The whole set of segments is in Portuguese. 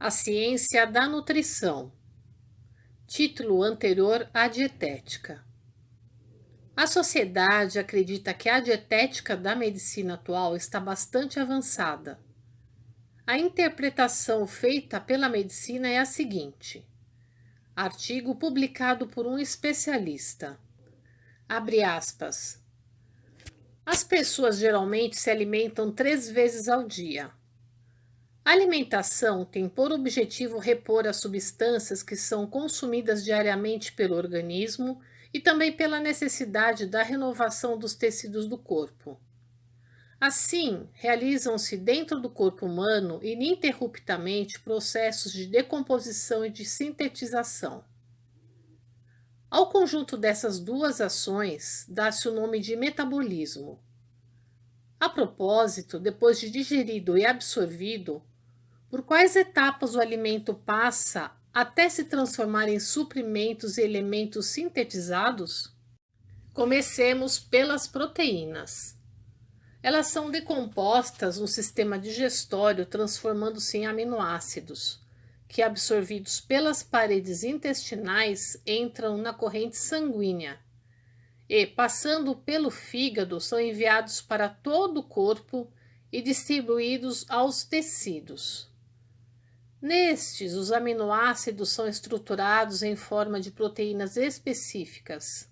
A ciência da nutrição. Título anterior à dietética. A sociedade acredita que a dietética da medicina atual está bastante avançada. A interpretação feita pela medicina é a seguinte: artigo publicado por um especialista. Abre aspas. As pessoas geralmente se alimentam 3 vezes ao dia. A alimentação tem por objetivo repor as substâncias que são consumidas diariamente pelo organismo e também pela necessidade da renovação dos tecidos do corpo. Assim, realizam-se dentro do corpo humano ininterruptamente processos de decomposição e de sintetização. Ao conjunto dessas duas ações dá-se o nome de metabolismo. A propósito, depois de digerido e absorvido, por quais etapas o alimento passa até se transformar em suprimentos e elementos sintetizados? Comecemos pelas proteínas. Elas são decompostas no sistema digestório, transformando-se em aminoácidos, que, absorvidos pelas paredes intestinais, entram na corrente sanguínea e, passando pelo fígado, são enviados para todo o corpo e distribuídos aos tecidos. Nestes, os aminoácidos são estruturados em forma de proteínas específicas.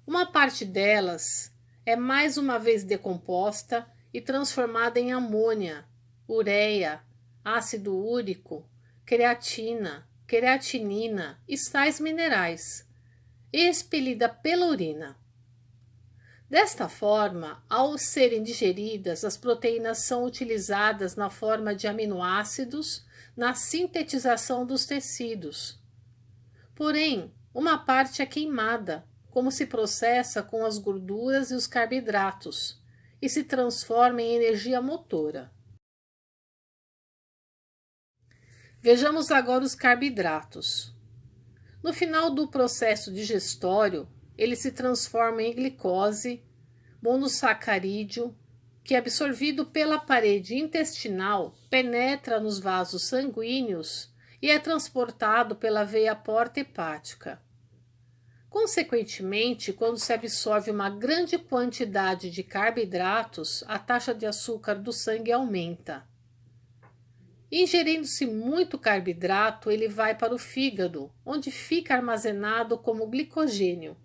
Uma parte delas é mais uma vez decomposta e transformada em amônia, ureia, ácido úrico, creatina, creatinina e sais minerais, e expelida pela urina. Desta forma, ao serem digeridas, as proteínas são utilizadas na forma de aminoácidos na sintetização dos tecidos. Porém, uma parte é queimada, como se processa com as gorduras e os carboidratos, e se transforma em energia motora. Vejamos agora os carboidratos. No final do processo digestório, ele se transforma em glicose, monossacarídeo, que, absorvido pela parede intestinal, penetra nos vasos sanguíneos e é transportado pela veia porta hepática. Consequentemente, quando se absorve uma grande quantidade de carboidratos, a taxa de açúcar do sangue aumenta. Ingerindo-se muito carboidrato, ele vai para o fígado, onde fica armazenado como glicogênio.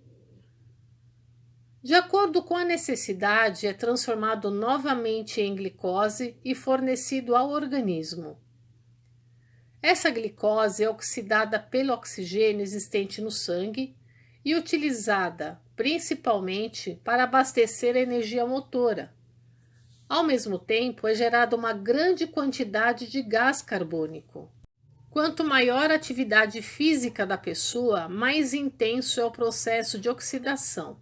De acordo com a necessidade, é transformado novamente em glicose e fornecido ao organismo. Essa glicose é oxidada pelo oxigênio existente no sangue e utilizada principalmente para abastecer a energia motora. Ao mesmo tempo, é gerada uma grande quantidade de gás carbônico. Quanto maior a atividade física da pessoa, mais intenso é o processo de oxidação.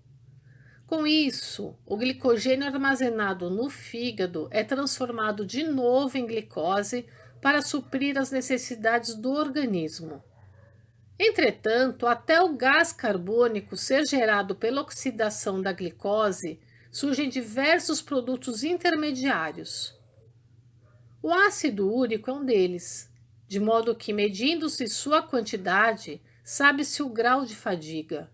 Com isso, o glicogênio armazenado no fígado é transformado de novo em glicose para suprir as necessidades do organismo. Entretanto, até o gás carbônico ser gerado pela oxidação da glicose, surgem diversos produtos intermediários. O ácido úrico é um deles, de modo que, medindo-se sua quantidade, sabe-se o grau de fadiga.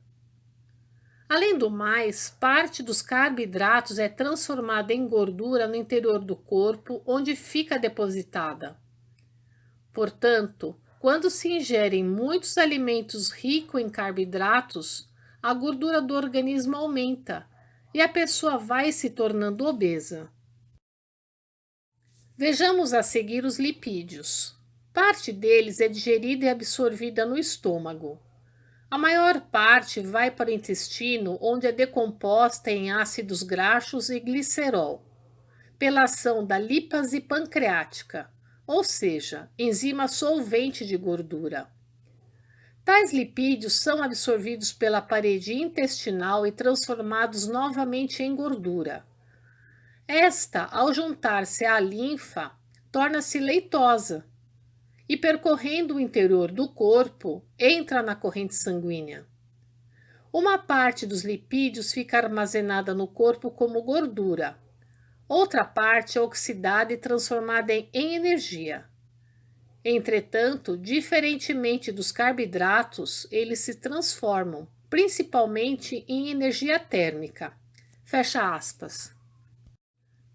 Além do mais, parte dos carboidratos é transformada em gordura no interior do corpo, onde fica depositada. Portanto, quando se ingerem muitos alimentos ricos em carboidratos, a gordura do organismo aumenta e a pessoa vai se tornando obesa. Vejamos a seguir os lipídios. Parte deles é digerida e absorvida no estômago. A maior parte vai para o intestino, onde é decomposta em ácidos graxos e glicerol, pela ação da lipase pancreática, ou seja, enzima solvente de gordura. Tais lipídios são absorvidos pela parede intestinal e transformados novamente em gordura. Esta, ao juntar-se à linfa, torna-se leitosa e, percorrendo o interior do corpo, entra na corrente sanguínea. Uma parte dos lipídios fica armazenada no corpo como gordura. Outra parte é oxidada e transformada em energia. Entretanto, diferentemente dos carboidratos, eles se transformam, principalmente em energia térmica. Fecha aspas.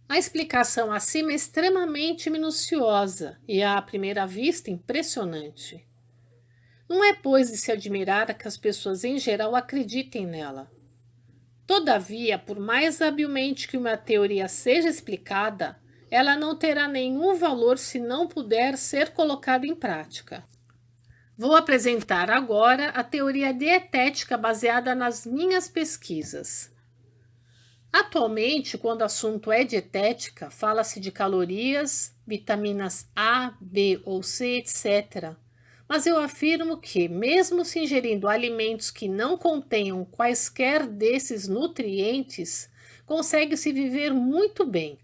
A explicação acima é extremamente minuciosa e, à primeira vista, impressionante. Não é, pois, de se admirar que as pessoas em geral acreditem nela. Todavia, por mais habilmente que uma teoria seja explicada, ela não terá nenhum valor se não puder ser colocada em prática. Vou apresentar agora a teoria dietética baseada nas minhas pesquisas. Atualmente, quando o assunto é dietética, fala-se de calorias, vitaminas A, B ou C, etc. Mas eu afirmo que, mesmo se ingerindo alimentos que não contenham quaisquer desses nutrientes, consegue-se viver muito bem.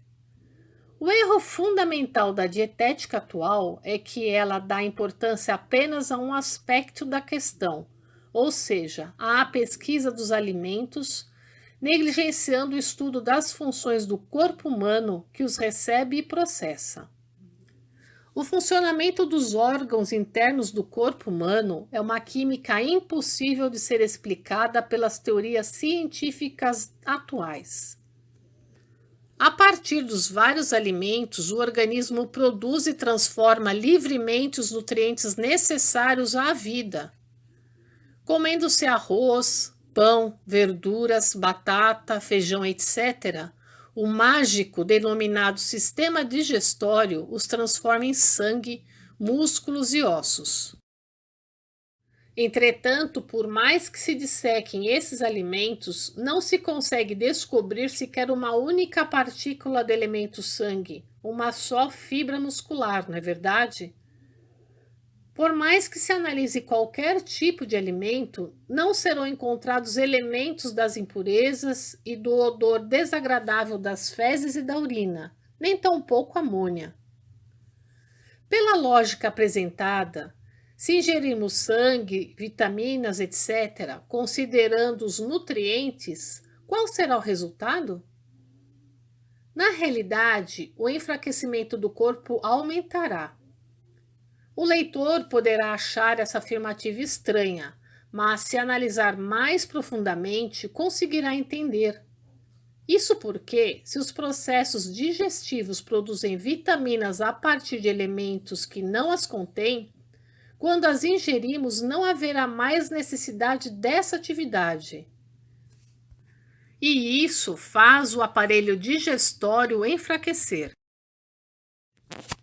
O erro fundamental da dietética atual é que ela dá importância apenas a um aspecto da questão, ou seja, à pesquisa dos alimentos, negligenciando o estudo das funções do corpo humano que os recebe e processa. O funcionamento dos órgãos internos do corpo humano é uma química impossível de ser explicada pelas teorias científicas atuais. A partir dos vários alimentos, o organismo produz e transforma livremente os nutrientes necessários à vida. Comendo-se arroz, pão, verduras, batata, feijão, etc., o mágico denominado sistema digestório os transforma em sangue, músculos e ossos. Entretanto, por mais que se dissequem esses alimentos, não se consegue descobrir sequer uma única partícula do elemento sangue, uma só fibra muscular, não é verdade? Por mais que se analise qualquer tipo de alimento, não serão encontrados elementos das impurezas e do odor desagradável das fezes e da urina, nem tampouco amônia. Pela lógica apresentada, se ingerirmos sangue, vitaminas, etc., considerando os nutrientes, qual será o resultado? Na realidade, o enfraquecimento do corpo aumentará. O leitor poderá achar essa afirmativa estranha, mas se analisar mais profundamente, conseguirá entender. Isso porque, se os processos digestivos produzem vitaminas a partir de elementos que não as contêm, quando as ingerimos não haverá mais necessidade dessa atividade. E isso faz o aparelho digestório enfraquecer.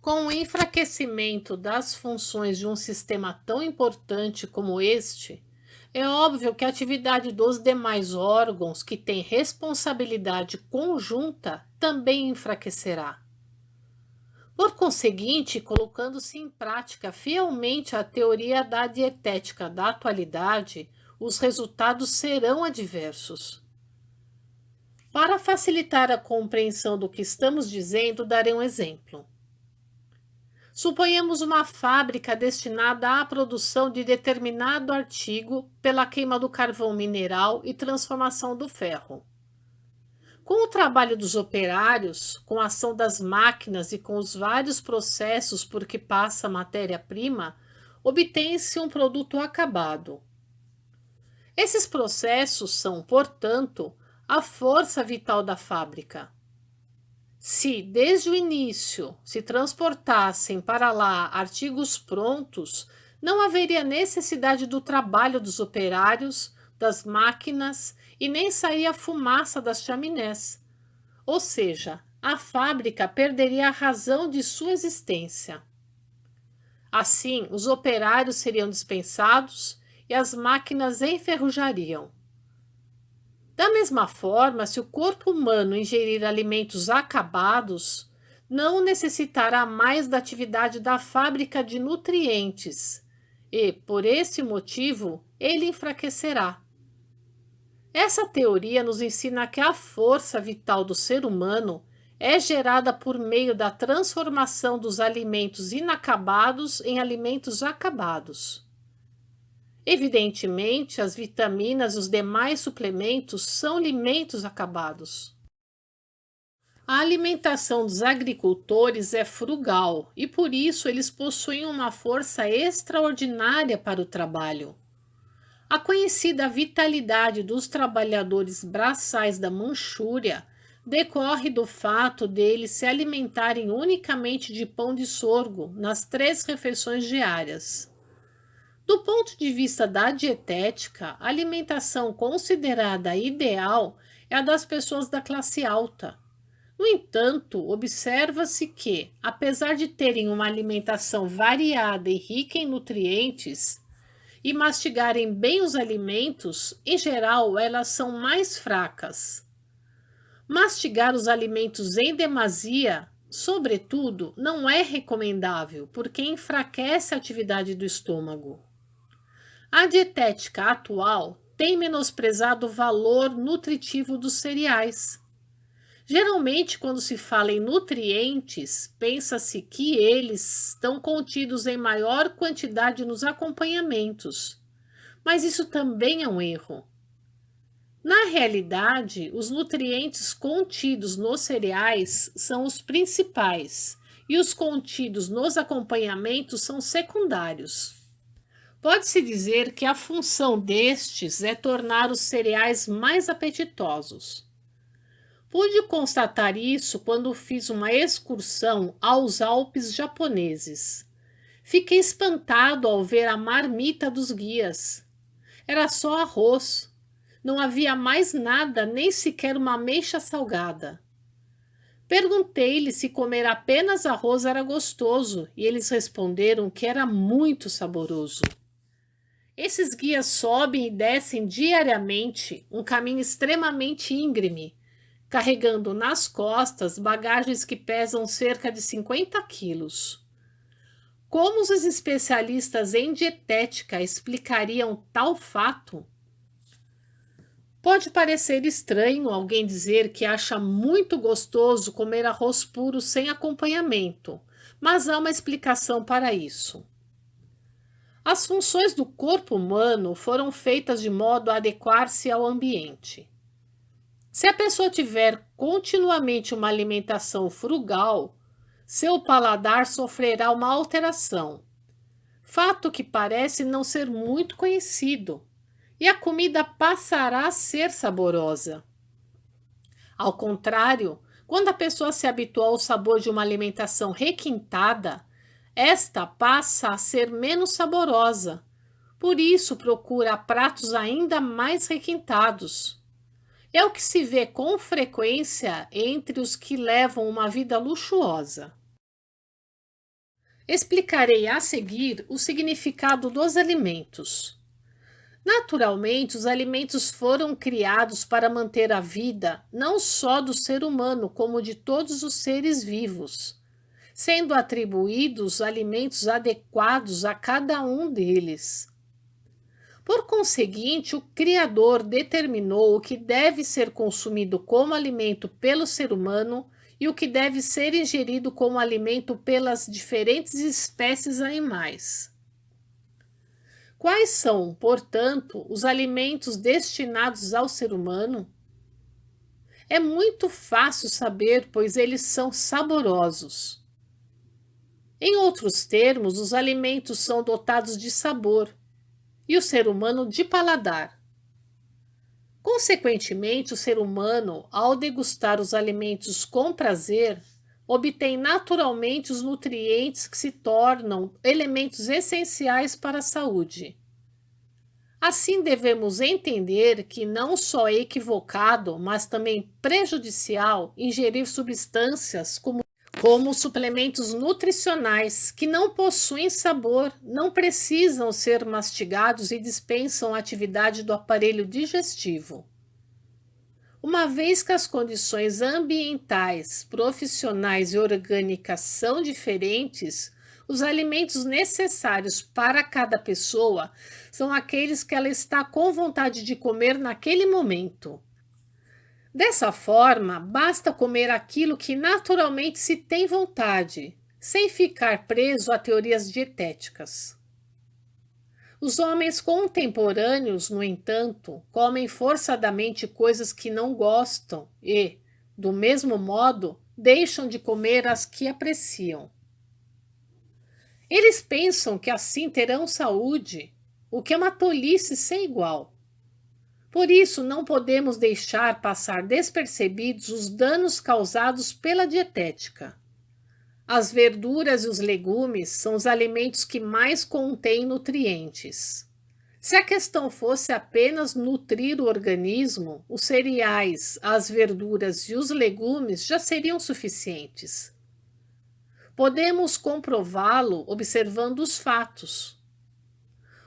Com o enfraquecimento das funções de um sistema tão importante como este, é óbvio que a atividade dos demais órgãos que têm responsabilidade conjunta também enfraquecerá. Por conseguinte, colocando-se em prática fielmente a teoria da dietética da atualidade, os resultados serão adversos. Para facilitar a compreensão do que estamos dizendo, darei um exemplo. Suponhamos uma fábrica destinada à produção de determinado artigo pela queima do carvão mineral e transformação do ferro. Com o trabalho dos operários, com a ação das máquinas e com os vários processos por que passa a matéria-prima, obtém-se um produto acabado. Esses processos são, portanto, a força vital da fábrica. Se, desde o início, se transportassem para lá artigos prontos, não haveria necessidade do trabalho dos operários, das máquinas e nem sairia fumaça das chaminés. Ou seja, a fábrica perderia a razão de sua existência. Assim, os operários seriam dispensados e as máquinas enferrujariam. Da mesma forma, se o corpo humano ingerir alimentos acabados, não necessitará mais da atividade da fábrica de nutrientes e, por esse motivo, ele enfraquecerá. Essa teoria nos ensina que a força vital do ser humano é gerada por meio da transformação dos alimentos inacabados em alimentos acabados. Evidentemente, as vitaminas e os demais suplementos são alimentos acabados. A alimentação dos agricultores é frugal e por isso eles possuem uma força extraordinária para o trabalho. A conhecida vitalidade dos trabalhadores braçais da Manchúria decorre do fato deles se alimentarem unicamente de pão de sorgo nas 3 refeições diárias. Do ponto de vista da dietética, a alimentação considerada ideal é a das pessoas da classe alta. No entanto, observa-se que, apesar de terem uma alimentação variada e rica em nutrientes, e mastigarem bem os alimentos, em geral elas são mais fracas. Mastigar os alimentos em demasia, sobretudo, não é recomendável, porque enfraquece a atividade do estômago. A dietética atual tem menosprezado o valor nutritivo dos cereais. Geralmente, quando se fala em nutrientes, pensa-se que eles estão contidos em maior quantidade nos acompanhamentos, mas isso também é um erro. Na realidade, os nutrientes contidos nos cereais são os principais e os contidos nos acompanhamentos são secundários. Pode-se dizer que a função destes é tornar os cereais mais apetitosos. Pude constatar isso quando fiz uma excursão aos Alpes japoneses. Fiquei espantado ao ver a marmita dos guias. Era só arroz. Não havia mais nada, nem sequer uma ameixa salgada. Perguntei-lhe se comer apenas arroz era gostoso e eles responderam que era muito saboroso. Esses guias sobem e descem diariamente um caminho extremamente íngreme, carregando nas costas bagagens que pesam cerca de 50 quilos. Como os especialistas em dietética explicariam tal fato? Pode parecer estranho alguém dizer que acha muito gostoso comer arroz puro sem acompanhamento, mas há uma explicação para isso. As funções do corpo humano foram feitas de modo a adequar-se ao ambiente. Se a pessoa tiver continuamente uma alimentação frugal, seu paladar sofrerá uma alteração, fato que parece não ser muito conhecido, e a comida passará a ser saborosa. Ao contrário, quando a pessoa se habitua ao sabor de uma alimentação requintada, esta passa a ser menos saborosa, por isso procura pratos ainda mais requintados. É o que se vê com frequência entre os que levam uma vida luxuosa. Explicarei a seguir o significado dos alimentos. Naturalmente, os alimentos foram criados para manter a vida não só do ser humano, como de todos os seres vivos, sendo atribuídos alimentos adequados a cada um deles. Por conseguinte, o Criador determinou o que deve ser consumido como alimento pelo ser humano e o que deve ser ingerido como alimento pelas diferentes espécies animais. Quais são, portanto, os alimentos destinados ao ser humano? É muito fácil saber, pois eles são saborosos. Em outros termos, os alimentos são dotados de sabor e o ser humano de paladar. Consequentemente, o ser humano, ao degustar os alimentos com prazer, obtém naturalmente os nutrientes que se tornam elementos essenciais para a saúde. Assim, devemos entender que não só é equivocado, mas também prejudicial ingerir substâncias como suplementos nutricionais que não possuem sabor, não precisam ser mastigados e dispensam a atividade do aparelho digestivo. Uma vez que as condições ambientais, profissionais e orgânicas são diferentes, os alimentos necessários para cada pessoa são aqueles que ela está com vontade de comer naquele momento. Dessa forma, basta comer aquilo que naturalmente se tem vontade, sem ficar preso a teorias dietéticas. Os homens contemporâneos, no entanto, comem forçadamente coisas que não gostam e, Do mesmo modo, deixam de comer as que apreciam. Eles pensam que assim terão saúde, o que é uma tolice sem igual. Por isso, não podemos deixar passar despercebidos os danos causados pela dietética. As verduras e os legumes são os alimentos que mais contêm nutrientes. Se a questão fosse apenas nutrir o organismo, os cereais, as verduras e os legumes já seriam suficientes. Podemos comprová-lo observando os fatos.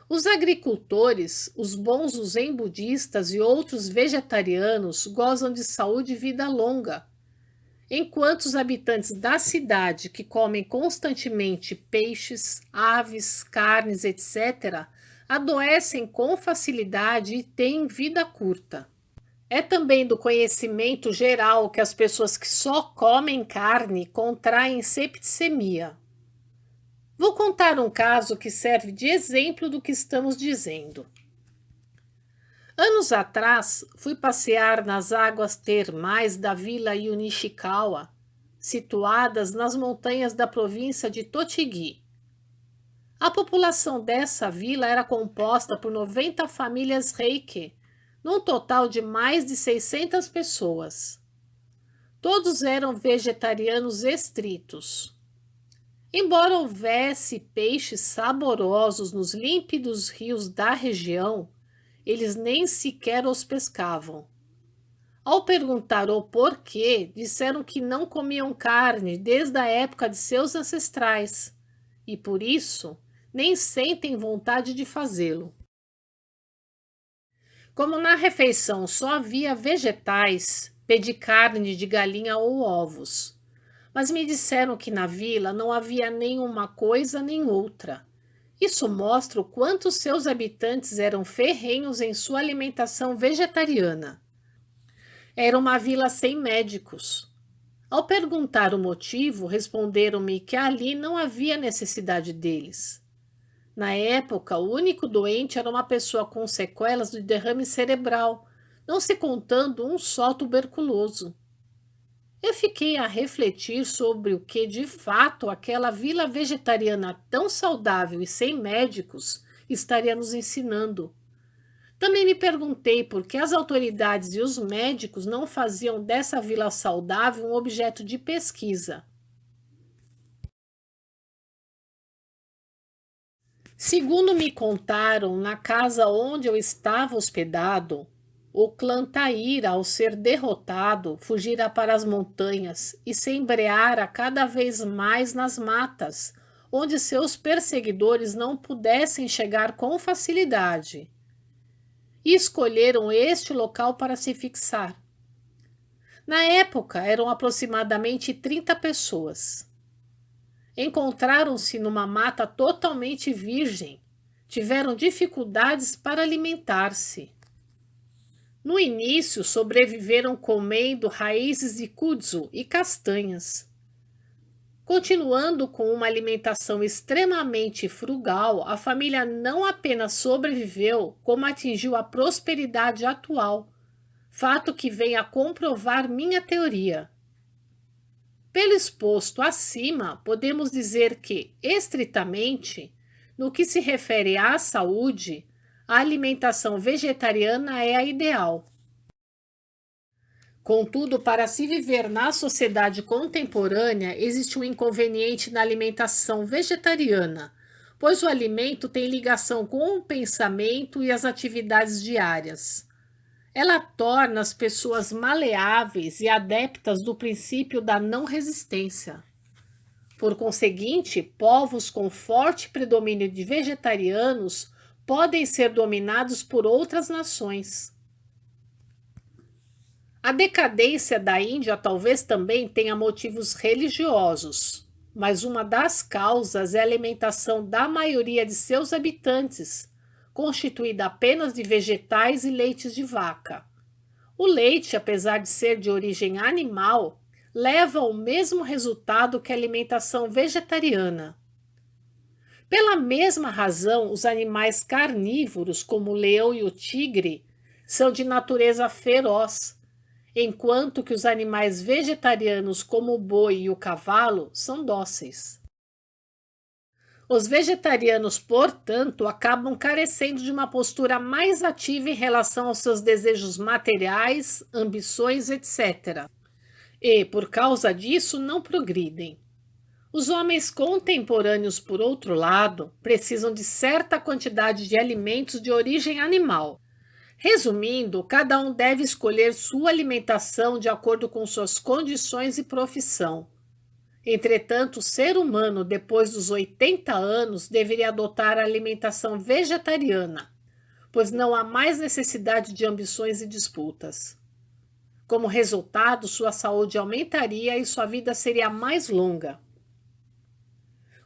Os agricultores, os bons zen-budistas e outros vegetarianos gozam de saúde e vida longa, enquanto os habitantes da cidade, que comem constantemente peixes, aves, carnes, etc., adoecem com facilidade e têm vida curta. É também do conhecimento geral que as pessoas que só comem carne contraem septicemia. Vou contar um caso que serve de exemplo do que estamos dizendo. Anos atrás, fui passear nas águas termais da Vila Yunishikawa, situadas nas montanhas da província de Tochigi. A população dessa vila era composta por 90 famílias Reiki, num total de mais de 600 pessoas. Todos eram vegetarianos estritos. Embora houvesse peixes saborosos nos límpidos rios da região, eles nem sequer os pescavam. Ao perguntar o porquê, disseram que não comiam carne desde a época de seus ancestrais e, por isso, nem sentem vontade de fazê-lo. Como na refeição só havia vegetais, pedi carne de galinha ou ovos. Mas me disseram que na vila não havia nenhuma coisa nem outra. Isso mostra o quanto seus habitantes eram ferrenhos em sua alimentação vegetariana. Era uma vila sem médicos. Ao perguntar o motivo, responderam-me que ali não havia necessidade deles. Na época, o único doente era uma pessoa com sequelas de derrame cerebral, não se contando um só tuberculoso. Eu fiquei a refletir sobre o que, de fato, aquela vila vegetariana tão saudável e sem médicos estaria nos ensinando. Também me perguntei por que as autoridades e os médicos não faziam dessa vila saudável um objeto de pesquisa. Segundo me contaram, na casa onde eu estava hospedado, o clã Taíra, ao ser derrotado, fugira para as montanhas e se embreara cada vez mais nas matas, onde seus perseguidores não pudessem chegar com facilidade. E escolheram este local para se fixar. Na época, eram aproximadamente 30 pessoas. Encontraram-se numa mata totalmente virgem, tiveram dificuldades para alimentar-se. No início, sobreviveram comendo raízes de kudzu e castanhas. Continuando com uma alimentação extremamente frugal, a família não apenas sobreviveu, como atingiu a prosperidade atual, fato que vem a comprovar minha teoria. Pelo exposto acima, podemos dizer que, estritamente, no que se refere à saúde, a alimentação vegetariana é a ideal. Contudo, para se viver na sociedade contemporânea, existe um inconveniente na alimentação vegetariana, pois o alimento tem ligação com o pensamento e as atividades diárias. Ela torna as pessoas maleáveis e adeptas do princípio da não resistência. Por conseguinte, povos com forte predomínio de vegetarianos podem ser dominados por outras nações. A decadência da Índia talvez também tenha motivos religiosos, mas uma das causas é a alimentação da maioria de seus habitantes, constituída apenas de vegetais e leites de vaca. O leite, apesar de ser de origem animal, leva ao mesmo resultado que a alimentação vegetariana. Pela mesma razão, os animais carnívoros, como o leão e o tigre, são de natureza feroz. enquanto que os animais vegetarianos como o boi e o cavalo são dóceis. Os vegetarianos, portanto, acabam carecendo de uma postura mais ativa em relação aos seus desejos materiais, ambições, etc. E, por causa disso, não progridem. Os homens contemporâneos, por outro lado, precisam de certa quantidade de alimentos de origem animal. Resumindo, cada um deve escolher sua alimentação de acordo com suas condições e profissão. Entretanto, o ser humano, depois dos 80 anos, deveria adotar a alimentação vegetariana, pois não há mais necessidade de ambições e disputas. Como resultado, sua saúde aumentaria e sua vida seria mais longa.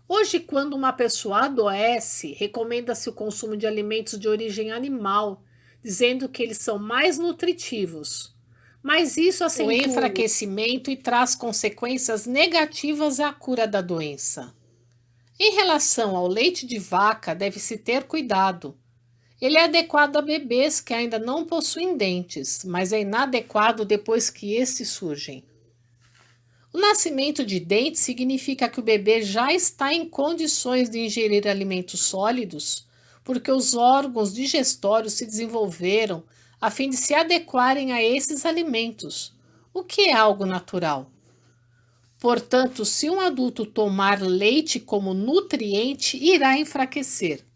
Hoje, quando uma pessoa adoece, recomenda-se o consumo de alimentos de origem animal, dizendo que eles são mais nutritivos. Mas isso acentua o enfraquecimento e traz consequências negativas à cura da doença. Em relação ao leite de vaca, deve-se ter cuidado. Ele é adequado a bebês que ainda não possuem dentes, mas é inadequado depois que estes surgem. O nascimento de dentes significa que o bebê já está em condições de ingerir alimentos sólidos, porque os órgãos digestórios se desenvolveram a fim de se adequarem a esses alimentos, o que é algo natural. Portanto, se um adulto tomar leite como nutriente, irá enfraquecer.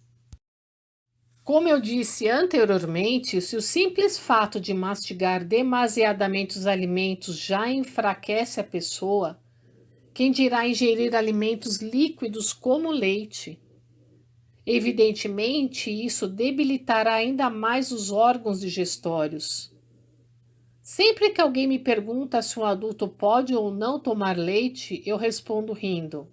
Como eu disse anteriormente, se o simples fato de mastigar demasiadamente os alimentos já enfraquece a pessoa, quem dirá ingerir alimentos líquidos como leite? Evidentemente, isso debilitará ainda mais os órgãos digestórios. Sempre que alguém me pergunta se um adulto pode ou não tomar leite, eu respondo rindo.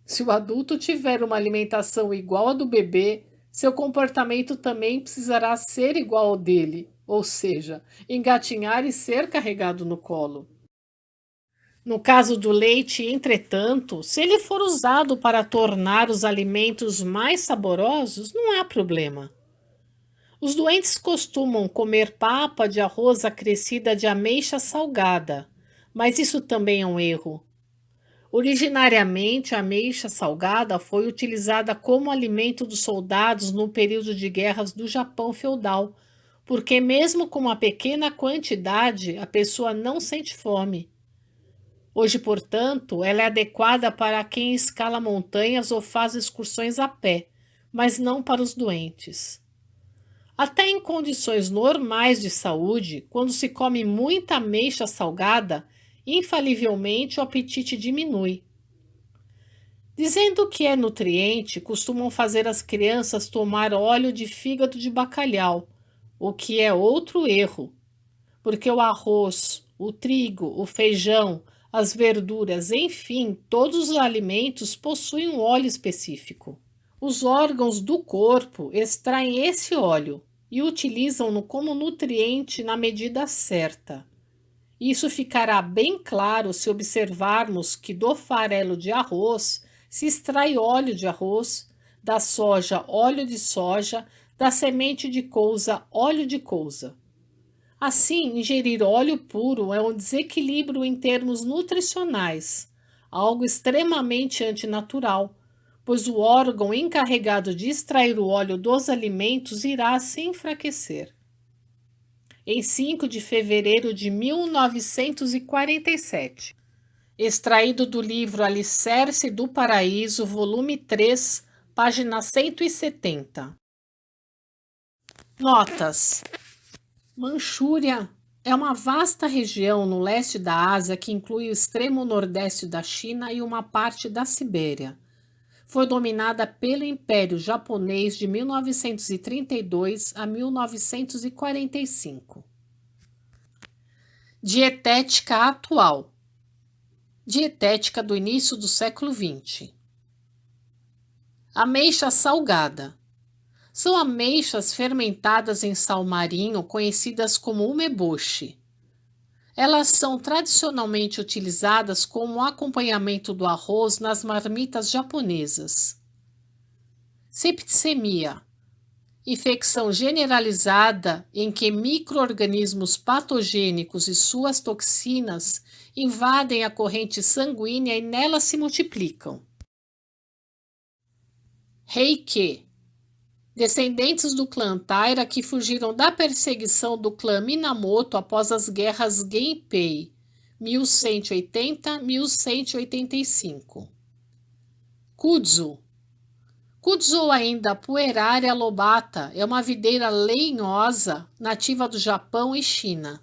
Se o adulto tiver uma alimentação igual à do bebê, seu comportamento também precisará ser igual ao dele, ou seja, engatinhar e ser carregado no colo. No caso do leite, entretanto, se ele for usado para tornar os alimentos mais saborosos, não há problema. Os doentes costumam comer papa de arroz acrescida de ameixa salgada, mas isso também é um erro. Originariamente, a ameixa salgada foi utilizada como alimento dos soldados no período de guerras do Japão feudal, porque mesmo com uma pequena quantidade, a pessoa não sente fome. Hoje, portanto, ela é adequada para quem escala montanhas ou faz excursões a pé, mas não para os doentes. Até em condições normais de saúde, quando se come muita ameixa salgada, infalivelmente o apetite diminui. Dizendo que é nutriente, costumam fazer as crianças tomar óleo de fígado de bacalhau, o que é outro erro, porque o arroz, o trigo, o feijão, as verduras, enfim, todos os alimentos possuem um óleo específico. Os órgãos do corpo extraem esse óleo e utilizam-no como nutriente na medida certa. Isso ficará bem claro se observarmos que do farelo de arroz se extrai óleo de arroz, da soja, óleo de soja, da semente de couza, óleo de couza. Assim, ingerir óleo puro é um desequilíbrio em termos nutricionais, algo extremamente antinatural, pois o órgão encarregado de extrair o óleo dos alimentos irá se enfraquecer. Em 5 de fevereiro de 1947, extraído do livro Alicerce do Paraíso, volume 3, página 170. Notas. Manchúria é uma vasta região no leste da Ásia que inclui o extremo nordeste da China e uma parte da Sibéria. Foi dominada pelo Império Japonês de 1932 a 1945. Dietética atual. Dietética do início do século XX. Ameixa salgada. São ameixas fermentadas em sal marinho conhecidas como umeboshi. Elas são tradicionalmente utilizadas como acompanhamento do arroz nas marmitas japonesas. Septicemia. infecção generalizada em que micro-organismos patogênicos e suas toxinas invadem a corrente sanguínea e nela se multiplicam. Heike, descendentes do clã Taira que fugiram da perseguição do clã Minamoto após as guerras Genpei, 1180-1185. Kudzu. Kudzu ainda puerária lobata é uma videira lenhosa nativa do Japão e China.